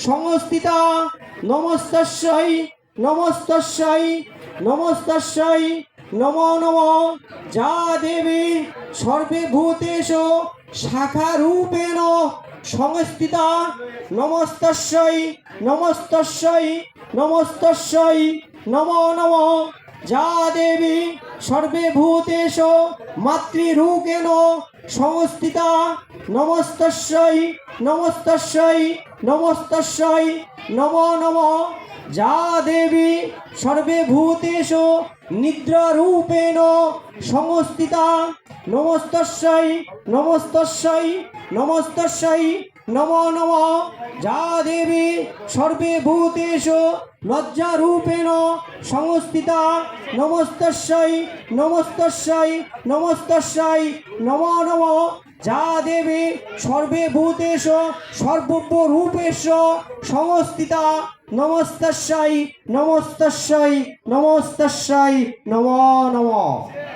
সংস্থিতা নমস্তস্যৈ নমস্তস্যৈ নমস্তস্যৈ নমো নমঃ যা দেবী সর্বে ভূতেষু শাখারূপেণ সংস্থিতা নমস্তস্যৈ নমস্তস্যৈ নমস্তস্যৈ নমো নমঃ যা দেবী সর্বে ভূতেষু মাতৃরূপেণ সংস্থিতা নমস্তস্যৈ নমস্তস্যৈ নমস্তস্যৈ নমো নমঃ যা দেবী সর্বে ভূতেষু নিদ্রারূপেণ সংস্থিতা নমস্তস্যৈ নমস্তস্যৈ নমস্তস্যৈ নমো নমঃ যা দেবী সর্বে ভূতেষু লজ্জারূপেণ সংস্থিতা নমস্তস্যৈ নমস্তস্যৈ নমস্তস্যৈ নমো নমঃ যা দেবী সর্বে ভূতেষু সর্বরূপেষু সংস্থিতা নমস্তস্যৈ নমস্তস্যৈ নমস্তস্যৈ নমো নমঃ।